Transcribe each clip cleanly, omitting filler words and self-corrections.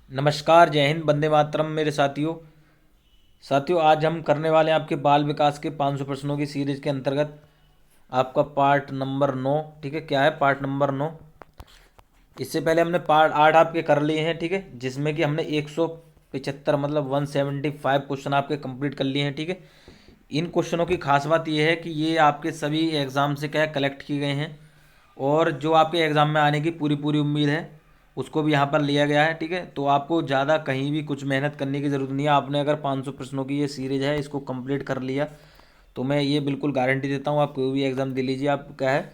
नमस्कार, जय हिंद, वंदे मातरम मेरे साथियों आज हम करने वाले हैं आपके बाल विकास के 500 प्रश्नों की सीरीज के अंतर्गत आपका पार्ट नंबर 9। ठीक है, क्या है पार्ट नंबर 9। इससे पहले हमने पार्ट 8 आपके कर लिए हैं। ठीक है, जिसमें कि हमने 175 मतलब 175 क्वेश्चन आपके कंप्लीट कर लिए हैं। ठीक है, इन क्वेश्चनों की खास बात यह है कि ये आपके सभी एग्ज़ाम से क्या है कलेक्ट किए गए हैं, और जो आपके एग्ज़ाम में आने की पूरी पूरी उम्मीद है उसको भी यहाँ पर लिया गया है। ठीक है, तो आपको ज़्यादा कहीं भी कुछ मेहनत करने की ज़रूरत नहीं है। आपने अगर 500 प्रश्नों की ये सीरीज है इसको कंप्लीट कर लिया तो मैं ये बिल्कुल गारंटी देता हूँ, आप कोई भी एग्ज़ाम दे लीजिए, आप क्या है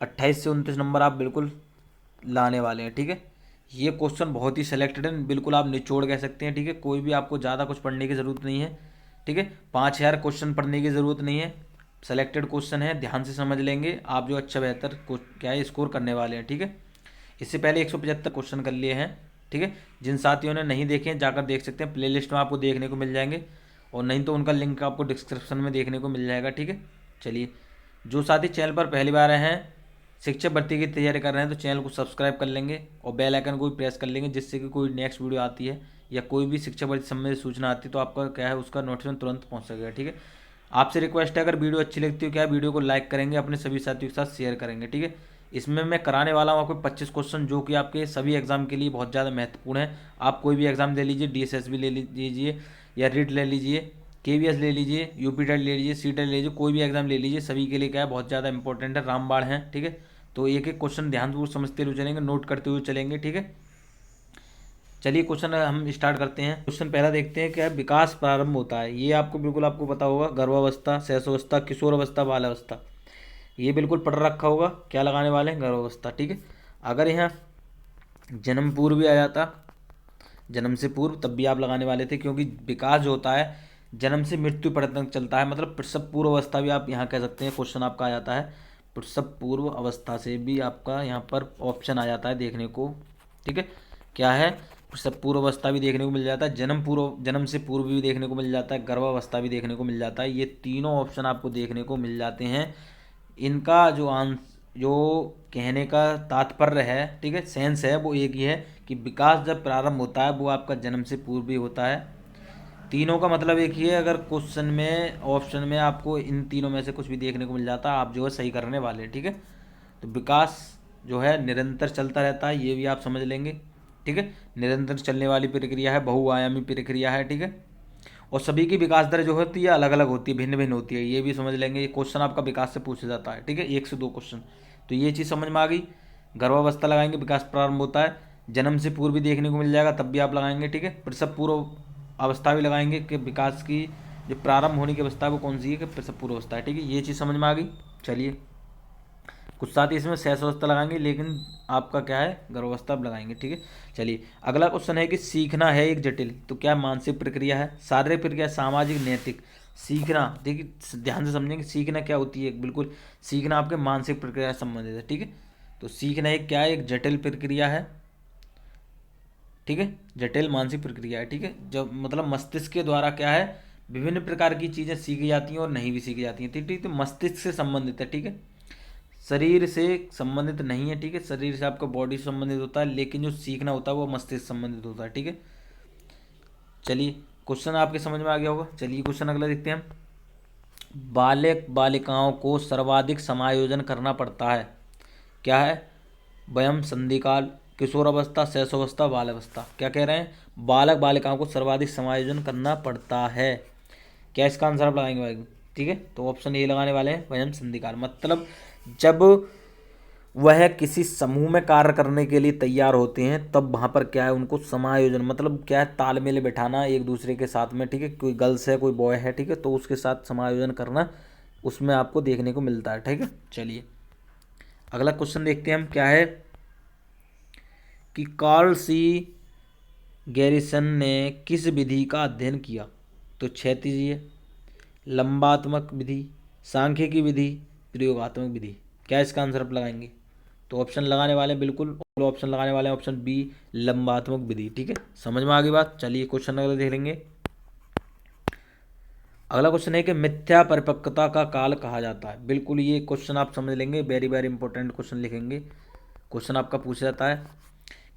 28 से 29 नंबर आप बिल्कुल लाने वाले हैं। ठीक है, ये क्वेश्चन बहुत ही सिलेक्टेड है, बिल्कुल आप निचोड़ कह सकते हैं। ठीक है, कोई भी आपको ज़्यादा कुछ पढ़ने की ज़रूरत नहीं है। ठीक है, 5,000 क्वेश्चन पढ़ने की ज़रूरत नहीं है, सेलेक्टेड क्वेश्चन है, ध्यान से समझ लेंगे आप जो अच्छा बेहतर क्या है स्कोर करने वाले हैं। ठीक है, इससे पहले 175 क्वेश्चन कर लिए हैं। ठीक है, जिन साथियों ने नहीं देखे हैं जाकर देख सकते हैं, प्लेलिस्ट में आपको देखने को मिल जाएंगे, और नहीं तो उनका लिंक आपको डिस्क्रिप्शन में देखने को मिल जाएगा। ठीक है, चलिए, जो साथी चैनल पर पहली बार आए हैं, शिक्षक भर्ती की तैयारी कर रहे हैं, तो चैनल को सब्सक्राइब कर लेंगे और बेल आइकन को भी प्रेस कर लेंगे, जिससे कि कोई नेक्स्ट वीडियो आती है या कोई भी शिक्षक भर्ती संबंधित सूचना आती है तो आपका क्या है उसका नोटिफिकेशन तुरंत पहुंच सकेगा। ठीक है, आपसे रिक्वेस्ट है अगर वीडियो अच्छी लगती हो क्या है वीडियो को लाइक करेंगे, अपने सभी साथियों के साथ शेयर करेंगे। ठीक है, इसमें मैं कराने वाला हूँ आपको 25 क्वेश्चन जो कि आपके सभी एग्जाम के लिए बहुत ज़्यादा महत्वपूर्ण है। आप कोई भी एग्जाम दे लीजिए, डीएसएसबी ले लीजिए या रीट ले लीजिए, केवीएस ले लीजिए, यूपी टेट ले लीजिए, सी टेट ले लीजिए, कोई भी एग्जाम ले लीजिए, सभी के लिए क्या है बहुत ज़्यादा इंपॉर्टेंट है, रामबाण है। ठीक है, तो एक एक क्वेश्चन ध्यानपूर्वक समझते हुए चलेंगे, नोट करते हुए चलेंगे। ठीक है, चलिए क्वेश्चन हम स्टार्ट करते हैं। क्वेश्चन पहला देखते हैं, क्या विकास प्रारंभ होता है। ये आपको बिल्कुल आपको पता होगा, गर्भावस्था, शैशवावस्था, किशोरावस्था, बालावस्था, ये बिल्कुल पढ़ रखा होगा। क्या लगाने वाले हैं, गर्भावस्था। ठीक है, अगर यहाँ जन्म पूर्व भी आ जाता, जन्म से पूर्व, तब भी आप लगाने वाले थे, क्योंकि विकास जो होता है जन्म से मृत्यु पर्यंत तक चलता है, मतलब प्रसव पूर्व अवस्था भी आप यहाँ कह सकते हैं। क्वेश्चन आपका आ जाता है प्रसव पूर्व अवस्था से भी आपका यहाँ पर ऑप्शन आ जाता है देखने को। ठीक है, क्या है, प्रसव पूर्व अवस्था भी देखने को मिल जाता है, जन्म से पूर्व भी देखने को मिल जाता है, गर्भावस्था भी देखने को मिल जाता है। ये तीनों ऑप्शन आपको देखने को मिल जाते हैं। इनका जो कहने का तात्पर्य है, ठीक है, सेंस है, वो एक ही है कि विकास जब प्रारंभ होता है वो आपका जन्म से पूर्व भी होता है। तीनों का मतलब एक ही है। अगर क्वेश्चन में ऑप्शन में आपको इन तीनों में से कुछ भी देखने को मिल जाता है आप जो है सही करने वाले हैं। ठीक है, तो विकास जो है निरंतर चलता रहता है, ये भी आप समझ लेंगे। ठीक है, निरंतर चलने वाली प्रक्रिया है, बहुआयामी प्रक्रिया है। ठीक है, और सभी की विकास दर जो होती है अलग अलग होती है, भिन्न भिन्न होती है, ये भी समझ लेंगे। ये क्वेश्चन आपका विकास से पूछा जाता है। ठीक है, एक से दो क्वेश्चन, तो ये चीज़ समझ में आ गई। गर्भावस्था लगाएंगे, विकास प्रारंभ होता है, जन्म से पूर्व भी देखने को मिल जाएगा तब भी आप लगाएंगे। ठीक है, प्रसव पूर्व अवस्था भी लगाएंगे कि विकास की जो प्रारंभ होने की अवस्था है वो कौन सी है, कि प्रसव पूर्व अवस्था है। ठीक है, ये चीज़ समझ में आ गई। चलिए, कुछ साथ ही इसमें शैशवावस्था लगाएंगे, लेकिन आपका क्या है गर्भावस्था अब लगाएंगे। ठीक है, चलिए, अगला क्वेश्चन है कि सीखना है एक जटिल, तो क्या मानसिक प्रक्रिया है, शारीरिक प्रक्रिया, सामाजिक, नैतिक। सीखना, देखिए ध्यान से समझेंगे, सीखना क्या होती है, बिल्कुल सीखना आपके मानसिक प्रक्रिया से संबंधित है। ठीक है, तो सीखना एक क्या है, एक जटिल प्रक्रिया है। ठीक है, जटिल मानसिक प्रक्रिया है। ठीक है, जब मतलब मस्तिष्क के द्वारा क्या है विभिन्न प्रकार की चीज़ें सीखी जाती हैं और नहीं भी सीखी जाती हैं। ठीक ठीक, तो मस्तिष्क से संबंधित है। ठीक है, शरीर से संबंधित नहीं है। ठीक है, शरीर से आपका बॉडी से संबंधित होता है, लेकिन जो सीखना होता है वो मस्तिष्क से संबंधित होता है। ठीक है, चलिए, क्वेश्चन आपके समझ में आ गया होगा। चलिए क्वेश्चन अगला देखते हैं हम। बालक बालिकाओं को सर्वाधिक समायोजन करना पड़ता है, क्या है, वयम, संधिकाल, किशोरावस्था, शैशवावस्था, बालावस्था। क्या कह रहे हैं, बालक बालिकाओं को सर्वाधिक समायोजन करना पड़ता है। क्या इसका आंसर आप लगाएंगे भाई। ठीक है, तो ऑप्शन ए लगाने वाले हैं, वयम संधिकाल, मतलब जब वह किसी समूह में कार्य करने के लिए तैयार होते हैं तब वहाँ पर क्या है उनको समायोजन, मतलब क्या है तालमेल बैठाना एक दूसरे के साथ में। ठीक है, कोई गर्ल्स है कोई बॉय है, ठीक है, तो उसके साथ समायोजन करना उसमें आपको देखने को मिलता है। ठीक है, चलिए अगला क्वेश्चन देखते हैं हम, क्या है कि कार्ल सी गैरिसन ने किस विधि का अध्ययन किया, तो क्षैतिजीय, लंबात्मक विधि, सांख्यिकी विधि, प्रयोगात्मक विधि। क्या इसका आंसर आप लगाएंगे, तो ऑप्शन लगाने वाले हैं बिल्कुल ऑप्शन लगाने वाले हैं ऑप्शन बी, लंबात्मक विधि। ठीक है, समझ में आ गई बात। चलिए क्वेश्चन अगला देख लेंगे। अगला क्वेश्चन है कि मिथ्या परिपक्वता का काल कहा जाता है। बिल्कुल ये क्वेश्चन आप समझ लेंगे, वेरी वेरी इंपॉर्टेंट क्वेश्चन लिखेंगे। क्वेश्चन आपका पूछा जाता है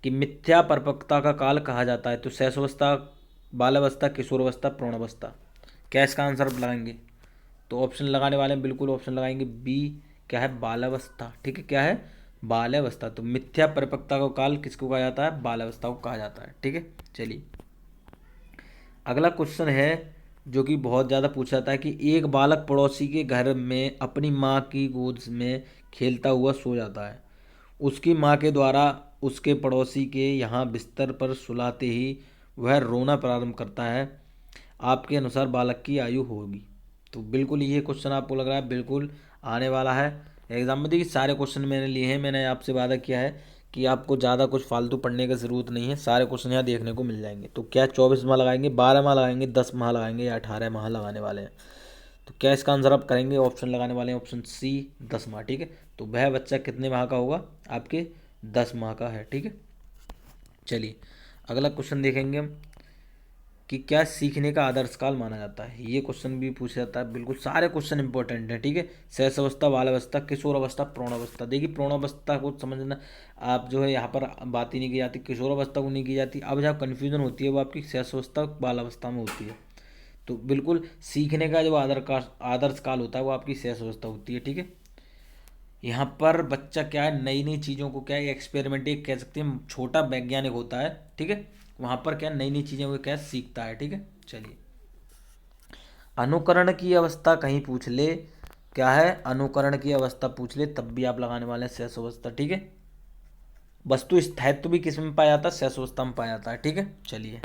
कि मिथ्या परिपक्वता का काल कहा जाता है? तो शैशवावस्था, बालावस्था, किशोरावस्था, प्रौढ़ावस्था। क्या इसका आंसर आप लगाएंगे? तो ऑप्शन लगाने वाले हैं, बिल्कुल ऑप्शन लगाएंगे बी, क्या है, बालावस्था। ठीक है, क्या है, बालावस्था। तो मिथ्या परिपक्वता का काल किसको कहा जाता है? बालावस्था को कहा जाता है। ठीक है, चलिए अगला क्वेश्चन है जो कि बहुत ज़्यादा पूछा जाता है कि एक बालक पड़ोसी के घर में अपनी माँ की गोद में खेलता हुआ सो जाता है। उसकी माँ के द्वारा उसके पड़ोसी के यहाँ बिस्तर पर सुलाते ही वह रोना प्रारंभ करता है। आपके अनुसार बालक की आयु होगी? तो बिल्कुल ये क्वेश्चन आपको लग रहा है बिल्कुल आने वाला है एग्जाम में। देखिए सारे क्वेश्चन मैंने लिए हैं, मैंने आपसे वादा किया है कि आपको ज़्यादा कुछ फालतू पढ़ने की ज़रूरत नहीं है, सारे क्वेश्चन यहाँ देखने को मिल जाएंगे। तो क्या 24 माह लगाएंगे, 12 माह लगाएंगे, 10 माह लगाएंगे या 18 माह लगाने वाले हैं? तो क्या इसका आंसर आप करेंगे? ऑप्शन लगाने वाले हैं ऑप्शन सी, 10 माह। ठीक है, तो वह बच्चा कितने माह का होगा? आपके 10 माह का है। ठीक है, चलिए अगला क्वेश्चन देखेंगे हम कि क्या सीखने का आदर्श काल माना जाता है? ये क्वेश्चन भी पूछा जाता है, बिल्कुल सारे क्वेश्चन इंपॉर्टेंट हैं। ठीक है, शैशवावस्था, बालावस्था, किशोरावस्था, प्रौढ़ावस्था। देखिए प्रौढ़ावस्था को समझना आप जो है यहाँ पर बात ही नहीं की जाती, किशोरावस्था को नहीं की जाती। अब जहाँ कन्फ्यूजन होती है वो आपकी शैशवावस्था, बालावस्था में होती है। तो बिल्कुल सीखने का जो आदर्श काल होता है वो आपकी शैशवावस्था होती है। ठीक है, यहाँ पर बच्चा क्या है, नई नई चीज़ों को क्या है, एक्सपेरिमेंट एक कह सकते हैं, छोटा वैज्ञानिक होता है। ठीक है, वहाँ पर क्या नई नई चीज़ों को क्या सीखता है। ठीक है, चलिए अनुकरण की अवस्था कहीं पूछ ले, क्या है, अनुकरण की अवस्था पूछ ले तब भी आप लगाने वाले हैं शैशवावस्था। ठीक है, वस्तु स्थायित्व भी किस में पाया जाता है? शैशवावस्था में पाया जाता है। ठीक है, चलिए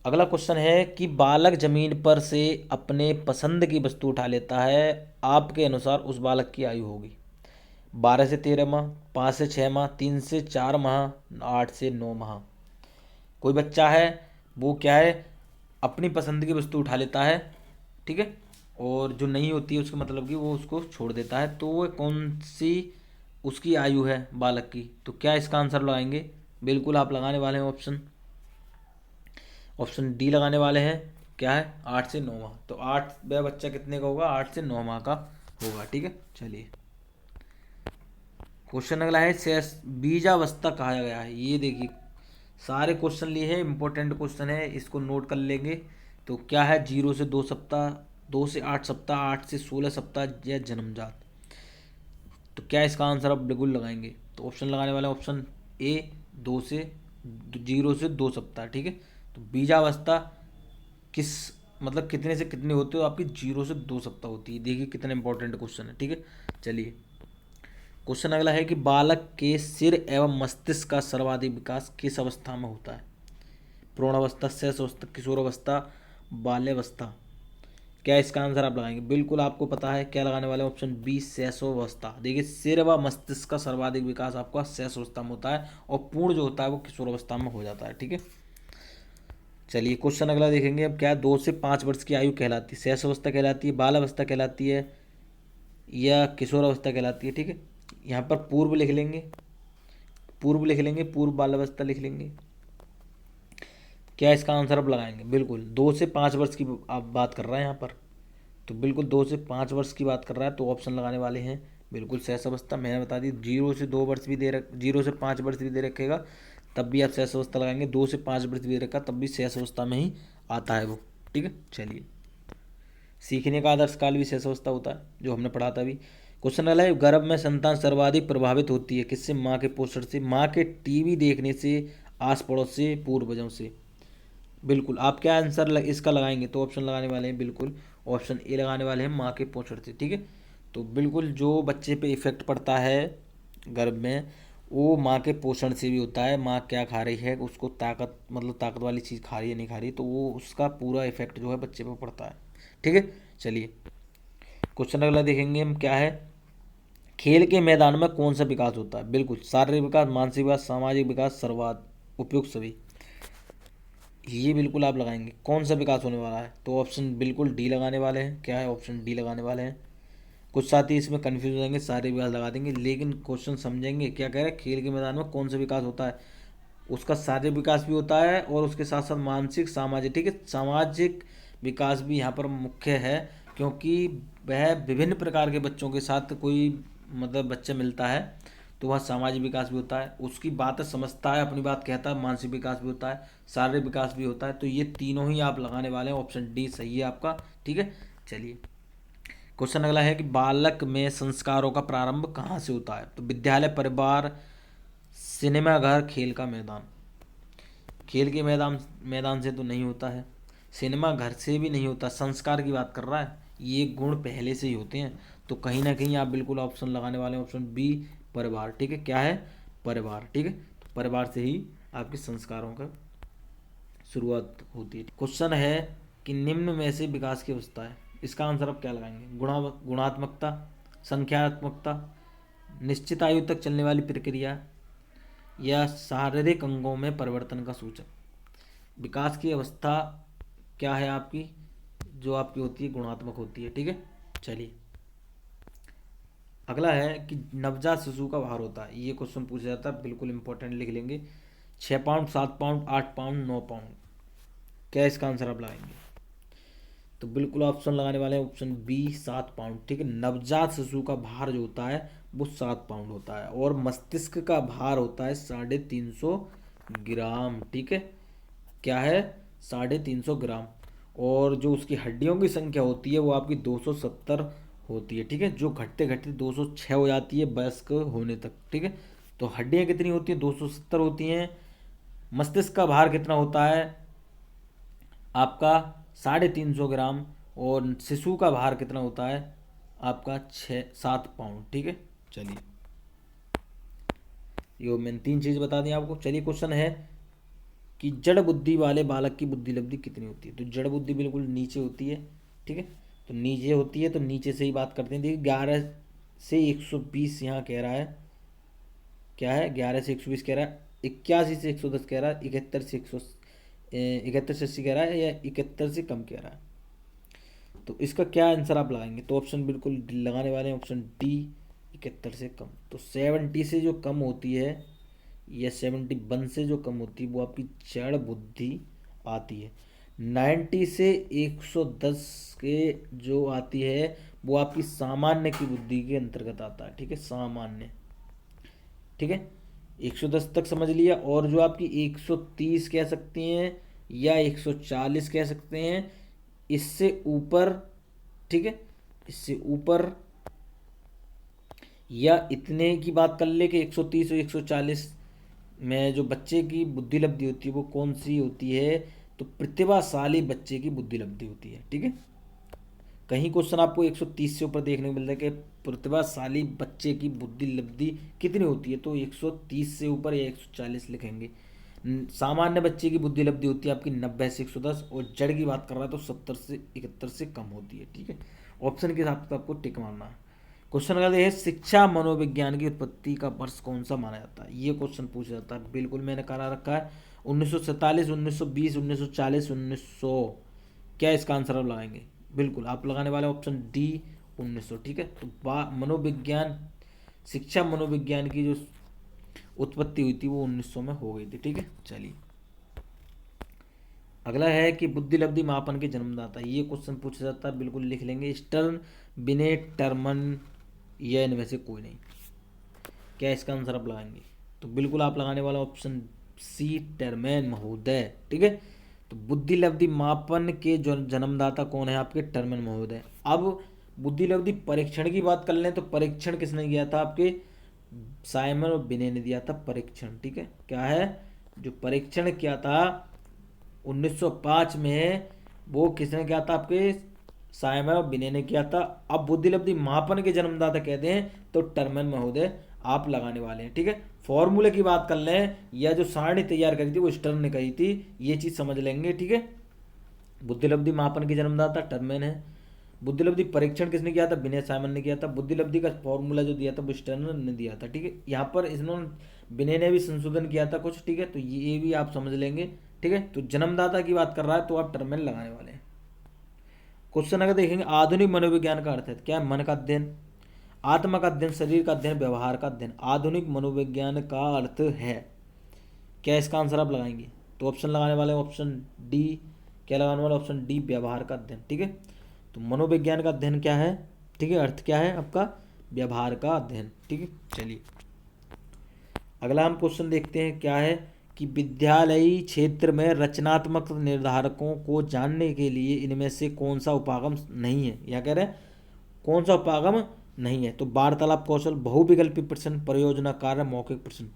अगला क्वेश्चन है कि बालक जमीन पर से अपने पसंद की वस्तु उठा लेता है, आपके अनुसार उस बालक की आयु होगी? 12 से 13 माह, 5 से 6 माह, 3 से 4 माह, 8 से 9 माह। कोई बच्चा है वो क्या है, अपनी पसंद की वस्तु उठा लेता है, ठीक है, और जो नहीं होती है उसका मतलब कि वो उसको छोड़ देता है, तो वो कौन सी उसकी आयु है बालक की? तो क्या इसका आंसर लगाएंगे? बिल्कुल आप लगाने वाले हैं ऑप्शन डी लगाने वाले हैं, क्या है, 8 से 9 माह। तो आठ, वह बच्चा कितने का होगा? 8 से 9 माह का होगा। ठीक है, चलिए क्वेश्चन अगला है बीजावस्था कहा गया है। ये देखिए सारे क्वेश्चन लिए हैं, इंपॉर्टेंट क्वेश्चन है, इसको नोट कर लेंगे। तो क्या है, 0 से 2 सप्ताह, 2 से 8 सप्ताह, 8 से 16 सप्ताह या जन्मजात? तो क्या इसका आंसर आप बिल्कुल लगाएंगे? तो ऑप्शन लगाने वाले ऑप्शन ए, 0 से 2 सप्ताह। ठीक है, तो बीजावस्था किस मतलब कितने से कितने होते हो आपकी? 0 से 2 सप्ताह होती है। देखिए कितना इंपॉर्टेंट क्वेश्चन है। ठीक है, चलिए क्वेश्चन अगला है कि बालक के सिर एवं मस्तिष्क का सर्वाधिक विकास किस अवस्था में होता है? भ्रूणावस्था, शैशवावस्था, किशोरावस्था, बाल्यावस्था। क्या इसका आंसर आप लगाएंगे? बिल्कुल आपको पता है, क्या लगाने वाले ऑप्शन बी, शैशवावस्था। देखिए सिर व मस्तिष्क का सर्वाधिक विकास आपका शैशवावस्था में होता है और पूर्ण जो होता है वो किशोरावस्था में हो जाता है। ठीक है, चलिए क्वेश्चन अगला देखेंगे अब। क्या 2 से 5 वर्ष की आयु कहलाती है? शैशवावस्था कहलाती है, बालावस्था कहलाती है या किशोरावस्था कहलाती है? ठीक है, यहाँ पर पूर्व लिख लेंगे, पूर्व बालावस्था लिख लेंगे। क्या इसका आंसर आप लगाएंगे? बिल्कुल 2 से 5 वर्ष की आप बात कर रहे हैं यहाँ पर, तो बिल्कुल 2 से 5 वर्ष की बात कर रहा है, तो ऑप्शन लगाने वाले हैं बिल्कुल शैशवावस्था। मैंने बता दी 0 से 2 वर्ष भी 0 से 5 वर्ष भी दे रखेगा तब भी आप शैशवावस्था लगाएंगे, 2 से 5 वर्ष भी दे रखा तब भी शैशवावस्था में ही आता है वो। ठीक है, चलिए सीखने का आदर्श काल भी शैशवावस्था होता है जो हमने पढ़ा था अभी। क्वेश्चन अगला है, गर्भ में संतान सर्वाधिक प्रभावित होती है किससे? माँ के पोषण से, माँ के टीवी देखने से, आस पड़ोस से, पूर्वजों से। बिल्कुल आप क्या आंसर इसका लगाएंगे? तो ऑप्शन लगाने वाले हैं बिल्कुल ऑप्शन ए लगाने वाले हैं, माँ के पोषण से। ठीक है, तो बिल्कुल जो बच्चे पे इफेक्ट पड़ता है गर्भ में वो माँ के पोषण से भी होता है। माँ क्या खा रही है, उसको ताकत मतलब ताकत वाली चीज़ खा रही है नहीं खा रही, तो वो उसका पूरा इफेक्ट जो है बच्चे पे पड़ता है। ठीक है, चलिए क्वेश्चन अगला देखेंगे हम, क्या है, खेल के मैदान में कौन सा विकास होता है? बिल्कुल शारीरिक विकास, मानसिक विकास, सामाजिक विकास, सर्वात उपयुक्त सभी। ये बिल्कुल आप लगाएंगे कौन सा विकास होने वाला है? तो ऑप्शन बिल्कुल डी लगाने वाले हैं, क्या है, ऑप्शन डी लगाने वाले हैं। कुछ साथी इसमें कंफ्यूज हो जाएंगे, सारे विकास लगा देंगे, लेकिन क्वेश्चन समझेंगे क्या कह रहे हैं, खेल के मैदान में कौन सा विकास होता है? उसका शारीरिक विकास भी होता है और उसके साथ साथ मानसिक, सामाजिक। ठीक है, सामाजिक विकास भी यहाँ पर मुख्य है, क्योंकि वह विभिन्न प्रकार के बच्चों के साथ कोई मतलब बच्चा मिलता है तो वह सामाजिक विकास भी होता है, उसकी बातें समझता है, अपनी बात कहता है, मानसिक विकास भी होता है, शारीरिक विकास भी होता है। तो ये तीनों ही आप लगाने वाले हैं, ऑप्शन डी सही है आपका। ठीक है, चलिए क्वेश्चन अगला है कि बालक में संस्कारों का प्रारंभ कहाँ से होता है? तो विद्यालय, परिवार, सिनेमाघर, खेल का मैदान। खेल के मैदान मैदान से तो नहीं होता है, सिनेमा घर से भी नहीं होता, संस्कार की बात कर रहा है, ये गुण पहले से ही होते हैं। तो कहीं ना कहीं आप बिल्कुल ऑप्शन लगाने वाले हैं, ऑप्शन बी परिवार। ठीक है, क्या है? परिवार। ठीक है, तो परिवार से ही आपके संस्कारों का शुरुआत होती है। क्वेश्चन है कि निम्न में से विकास की अवस्था है, इसका आंसर आप क्या लगाएंगे? गुणात्मकता, संख्यात्मकता, निश्चित आयु तक चलने वाली प्रक्रिया, या शारीरिक अंगों में परिवर्तन का सूचक। विकास की अवस्था क्या है आपकी? जो आपकी होती है गुणात्मक होती है। ठीक है, चलिए अगला है कि नवजात शिशु का भार होता है, ये क्वेश्चन पूछा जाता है, बिल्कुल इंपॉर्टेंट लिख लेंगे। 6 पाउंड, 7 पाउंड, 8 पाउंड, 9 पाउंड। क्या इसका आंसर आप लगाएंगे? तो बिल्कुल ऑप्शन लगाने वाले हैं, ऑप्शन बी 7 पाउंड। ठीक है, नवजात शिशु का भार जो होता है वो 7 पाउंड होता है, और मस्तिष्क का भार होता है 350 ग्राम। ठीक है, क्या है? 350 ग्राम। और जो उसकी हड्डियों की संख्या होती है वो आपकी 270 होती है। ठीक है, जो घटते घटते 206 हो जाती है वयस्क होने तक। ठीक है, तो हड्डियाँ कितनी होती हैं? 270 होती हैं। मस्तिष्क का भार कितना होता है आपका? 350 ग्राम। और शिशु का भार कितना होता है आपका? 7 पाउंड। ठीक है, चलिए ये मैंने 3 चीज़ बता दी आपको। चलिए क्वेश्चन है कि जड़ बुद्धि वाले बालक की बुद्धि लब्धि कितनी होती है? तो जड़ बुद्धि बिल्कुल नीचे होती है। ठीक है, तो नीचे होती है, तो नीचे से ही बात करते हैं। देखिए 11 से 120 यहाँ कह रहा है, क्या है? 11 से 120 कह रहा है, 81 से 110 कह रहा है, 71 से 80 कह रहा है, या 71 से कम कह रहा है। तो इसका क्या आंसर आप लगाएंगे? तो ऑप्शन बिल्कुल लगाने वाले हैं, ऑप्शन डी 71 से कम। तो 70 से जो कम होती है, या 71 से जो कम होती है, वो आपकी जड़ बुद्धि आती है। 90 से 110 के जो आती है वो आपकी सामान्य की बुद्धि के अंतर्गत आता है। ठीक है, सामान्य। ठीक है, 110 तक समझ लिया। और जो आपकी 130 कह सकती हैं, या 140 कह सकते हैं, इससे ऊपर। ठीक है, इससे ऊपर या इतने की बात कर ले कि 130 और 140 में जो बच्चे की बुद्धि लब्धि होती है वो कौन सी होती है? तो प्रतिभाशाली बच्चे की बुद्धि लब्धि होती है। ठीक है, कहीं क्वेश्चन आपको 130 से ऊपर देखने को मिलता है कि प्रतिभाशाली बच्चे की बुद्धि लब्धि कितनी होती है, तो 130 से ऊपर या 140 लिखेंगे। सामान्य बच्चे की बुद्धि लब्धि होती है आपकी 90 से 110, और जड़ की बात कर रहा है तो 70 से 71 से कम होती है। ठीक है, ऑप्शन के हिसाब से आपको टिक मारना है। क्वेश्चन अगला है, शिक्षा मनोविज्ञान की उत्पत्ति का वर्ष कौन सा माना जाता है? ये क्वेश्चन पूछा जाता है, बिल्कुल मैंने करा रखा है 1947, 1920, 1940, 1900। क्या इसका आंसर आप लगाएंगे? बिल्कुल आप लगाने वाले ऑप्शन डी 1900। ठीक है, तो मनोविज्ञान, शिक्षा मनोविज्ञान की जो उत्पत्ति हुई थी वो 1900 में हो गई थी। ठीक है, चलिए अगला है कि बुद्धि लब्धि मापन के जन्मदाता, ये क्वेश्चन पूछा जाता है, बिल्कुल लिख लेंगे, स्टर्न, बिनेट, टर्मन, या इनमें से कोई नहीं। क्या इसका आंसर आप लगाएंगे? तो बिल्कुल आप लगाने वाला ऑप्शन सी टर्मैन महोदय। ठीक है, तो बुद्धि लब्धि मापन के जो जन्मदाता कौन है आपके? टर्मैन महोदय। अब बुद्धि लब्धि परीक्षण की बात कर लें तो परीक्षण किसने किया था आपके? साइमन और बिने ने दिया था परीक्षण। ठीक है, क्या है? जो परीक्षण किया था 1905 में, वो किसने किया था आपके? साइमन और बिने ने किया था। अब बुद्धि लब्धि मापन के जन्मदाता कहते हैं तो टर्मन महोदय आप लगाने वाले हैं। ठीक है, फॉर्मूले की बात कर लें या जो सारणी तैयार करी थी वो स्टर्न ने कही थी, ये चीज समझ लेंगे। ठीक है, बुद्धि लब्धि मापन के जन्मदाता टर्मन है। बुद्धि लब्धि परीक्षण किसने किया था? विनय साइमन ने किया था। बुद्धि लब्धि का फॉर्मूला जो दिया था वो स्टर्न ने दिया था। ठीक है, यहाँ पर इन्होंने विनय ने भी संशोधन किया था कुछ। ठीक है, तो ये भी आप समझ लेंगे। ठीक है, तो जन्मदाता की बात कर रहा है तो आप टर्मन लगाने वाले हैं। क्वेश्चन अगर देखेंगे, आधुनिक मनोविज्ञान का अर्थ है क्या? मन का अध्ययन, आत्मा का अध्ययन, शरीर का अध्ययन, व्यवहार का अध्ययन। आधुनिक मनोविज्ञान का अर्थ है, क्या इसका आंसर आप लगाएंगे? तो ऑप्शन लगाने वाले ऑप्शन डी, क्या लगाने वाले? ऑप्शन डी व्यवहार का अध्ययन। ठीक है, तो मनोविज्ञान का अध्ययन क्या है? ठीक है, अर्थ क्या है आपका? व्यवहार का अध्ययन। ठीक है, चलिए अगला हम क्वेश्चन देखते हैं क्या है कि विद्यालयी क्षेत्र में रचनात्मक निर्धारकों को जानने के लिए इनमें से कौन सा उपागम नहीं है। यह कह रहे हैं कौन सा उपागम नहीं है। तो वार्तालाप कौशल, बहुविकल्पी प्रश्न, परियोजना कार्य, मौखिक प्रश्न।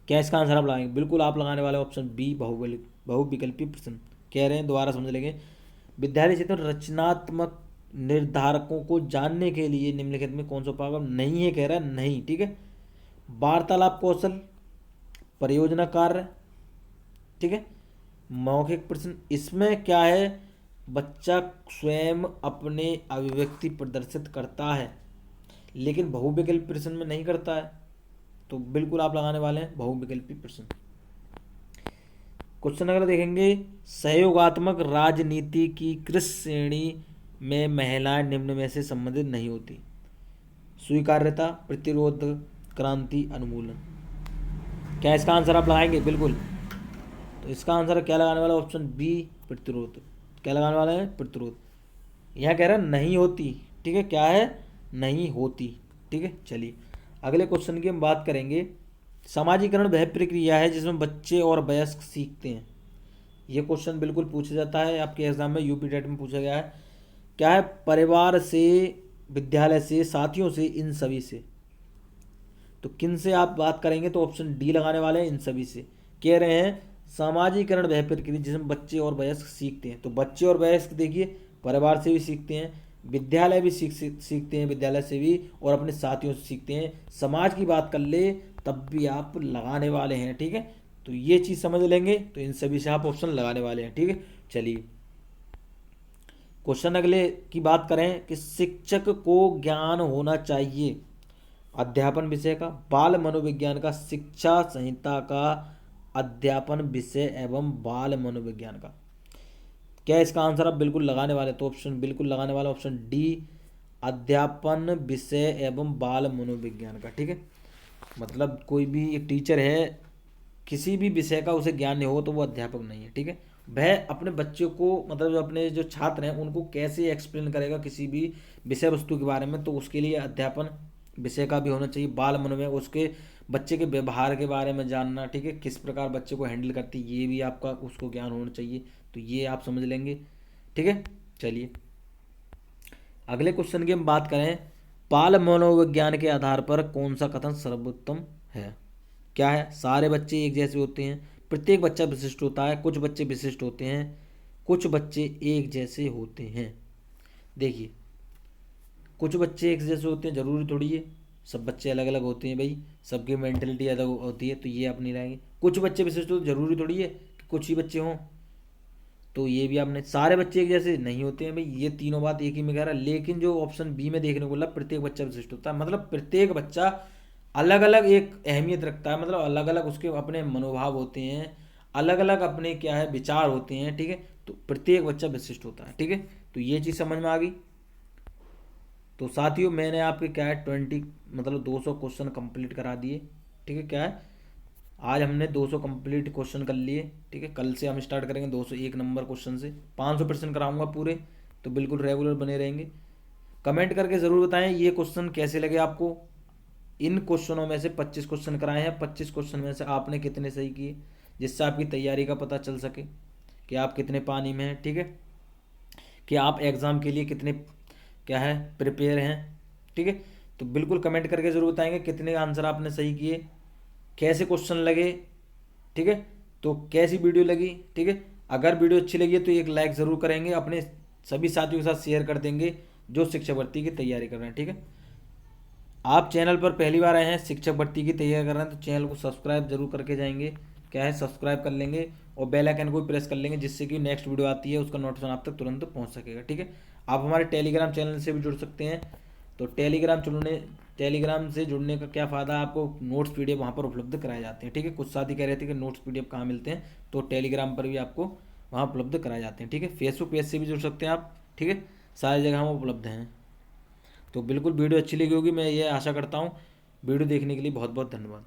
क्या इसका आंसर आप लगाएंगे? बिल्कुल आप लगाने वाले ऑप्शन बी, बहुविकल्पी प्रश्न। कह रहे हैं दोबारा समझ लेंगे, विद्यालय क्षेत्र में रचनात्मक निर्धारकों को जानने के लिए निम्नलिखित में कौन सा उपागम नहीं है, कह रहा है नहीं। ठीक है, वार्तालाप कौशल, परियोजना कार्य, ठीक है, मौखिक प्रश्न। इसमें क्या है, बच्चा स्वयं अपने अभिव्यक्ति प्रदर्शित करता है, लेकिन बहुविकल्पी प्रश्न में नहीं करता है। तो बिल्कुल आप लगाने वाले हैं बहुविकल्पी प्रश्न। क्वेश्चन अगर देखेंगे, सहयोगात्मक राजनीति की किस श्रेणी में महिलाएं निम्न में से संबंधित नहीं होती? स्वीकार्यता, प्रतिरोध, क्रांति, अनुमूलन। क्या इसका आंसर आप लगाएंगे? बिल्कुल। तो इसका आंसर क्या लगाने वाला? ऑप्शन बी, प्रतिरोध। क्या लगाने वाला है? प्रतिरोध। यह कह रहा है नहीं होती। ठीक है, क्या है? नहीं होती। ठीक है, चलिए अगले क्वेश्चन की हम बात करेंगे। समाजीकरण वह प्रक्रिया है जिसमें बच्चे और वयस्क सीखते हैं। ये क्वेश्चन बिल्कुल पूछा जाता है आपके एग्जाम में, यूपी टेट में पूछा गया है। क्या है? परिवार से, विद्यालय से, साथियों से, इन सभी से। तो किन से आप बात करेंगे? तो ऑप्शन डी लगाने वाले हैं, इन सभी से। कह रहे हैं सामाजिकरण वह प्रक्रिया जिसमें बच्चे और वयस्क सीखते हैं। तो बच्चे और वयस्क देखिए परिवार से भी सीखते हैं, विद्यालय भी सीखते हैं, विद्यालय से भी, और अपने साथियों से सीखते हैं। समाज की बात कर ले तब भी आप लगाने वाले हैं। ठीक है, तो ये चीज़ समझ लेंगे, तो इन सभी से आप ऑप्शन लगाने वाले हैं। ठीक है, चलिए क्वेश्चन अगले की बात करें कि शिक्षक को ज्ञान होना चाहिए अध्यापन विषय का, बाल मनोविज्ञान का, शिक्षा संहिता का अध्यापन विषय एवं बाल मनोविज्ञान का। क्या इसका आंसर आप बिल्कुल लगाने वाले? तो ऑप्शन बिल्कुल लगाने वाला ऑप्शन डी, अध्यापन विषय एवं बाल मनोविज्ञान का। ठीक है, मतलब कोई भी एक टीचर है, किसी भी विषय का उसे ज्ञान नहीं हो तो वो अध्यापक नहीं है। ठीक है, वह अपने बच्चों को, मतलब जो अपने जो छात्र हैं उनको कैसे एक्सप्लेन करेगा किसी भी विषय वस्तु के बारे में, तो उसके लिए अध्यापन विषय का भी होना चाहिए। बाल मनोविज्ञान, उसके बच्चे के व्यवहार के बारे में जानना, ठीक है, किस प्रकार बच्चे को हैंडल करती है, ये भी आपका उसको ज्ञान होना चाहिए। तो ये आप समझ लेंगे। ठीक है, चलिए अगले क्वेश्चन की हम बात करें, बाल मनोविज्ञान के आधार पर कौन सा कथन सर्वोत्तम है? क्या है? सारे बच्चे एक जैसे होते हैं, प्रत्येक बच्चा विशिष्ट होता है, कुछ बच्चे विशिष्ट होते हैं, कुछ बच्चे एक जैसे होते हैं। देखिए कुछ बच्चे एक जैसे होते हैं, जरूरी थोड़ी है सब बच्चे अलग अलग होते हैं भाई, सबकी मेंटेलिटी अलग होती है, तो ये आप नहीं लाएंगे। कुछ बच्चे विशिष्ट होते, जरूरी थोड़ी है कि कुछ ही बच्चे हों, तो ये भी आपने, सारे बच्चे एक जैसे नहीं होते हैं भाई, ये तीनों बात एक ही में कह रहा है। लेकिन जो ऑप्शन बी में देखने को बोला, प्रत्येक बच्चा विशिष्ट होता है, मतलब प्रत्येक बच्चा अलग अलग एक अहमियत रखता है, मतलब अलग अलग उसके अपने मनोभाव होते हैं, अलग अलग अपने क्या है विचार होते हैं। ठीक है, तो प्रत्येक बच्चा विशिष्ट होता है। ठीक है, तो ये चीज़ समझ में आ गई। तो साथियों मैंने आपके क्या है 200 क्वेश्चन कंप्लीट करा दिए। ठीक है, क्या है आज हमने 200 कंप्लीट क्वेश्चन कर लिए। ठीक है, कल से हम स्टार्ट करेंगे 201 नंबर क्वेश्चन से, 500 प्रश्न कराऊंगा पूरे, तो बिल्कुल रेगुलर बने रहेंगे। कमेंट करके ज़रूर बताएं ये क्वेश्चन कैसे लगे आपको। इन क्वेश्चनों में से 25 क्वेश्चन कराए हैं, 25 क्वेश्चन में से आपने कितने सही किए, जिससे आपकी तैयारी का पता चल सके कि आप कितने पानी में हैं। ठीक है, कि आप एग्ज़ाम के लिए कितने क्या है प्रिपेयर हैं। ठीक है, तो बिल्कुल कमेंट करके ज़रूर बताएंगे कितने आंसर आपने सही किए, कैसे क्वेश्चन लगे। ठीक है, तो कैसी वीडियो लगी। ठीक है, अगर वीडियो अच्छी लगी है तो एक लाइक ज़रूर करेंगे, अपने सभी साथियों के साथ शेयर कर देंगे जो शिक्षक भर्ती की तैयारी कर रहे हैं। ठीक है, आप चैनल पर पहली बार आए हैं, शिक्षक भर्ती की तैयारी कर रहे हैं, तो चैनल को सब्सक्राइब जरूर करके जाएंगे, क्या है सब्सक्राइब कर लेंगे, और बेल आइकन को भी प्रेस कर लेंगे, जिससे कि नेक्स्ट वीडियो आती है उसका नोटिफिकेशन आप तक तुरंत पहुंच सकेगा। ठीक है, आप हमारे टेलीग्राम चैनल से भी जुड़ सकते हैं। तो टेलीग्राम से जुड़ने का क्या फ़ायदा, आपको नोट्स पीडीएफ वहाँ पर उपलब्ध कराए जाते हैं। ठीक है, कुछ साथी कह रहे थे कि नोट्स पीडीएफ कहाँ मिलते हैं, तो टेलीग्राम पर भी आपको वहाँ उपलब्ध कराए जाते हैं। ठीक है, फेसबुक पेज से भी जुड़ सकते हैं आप। ठीक है, सारी जगह हम उपलब्ध हैं। तो बिल्कुल वीडियो अच्छी लगी होगी, मैं ये आशा करता हूँ। वीडियो देखने के लिए बहुत बहुत धन्यवाद।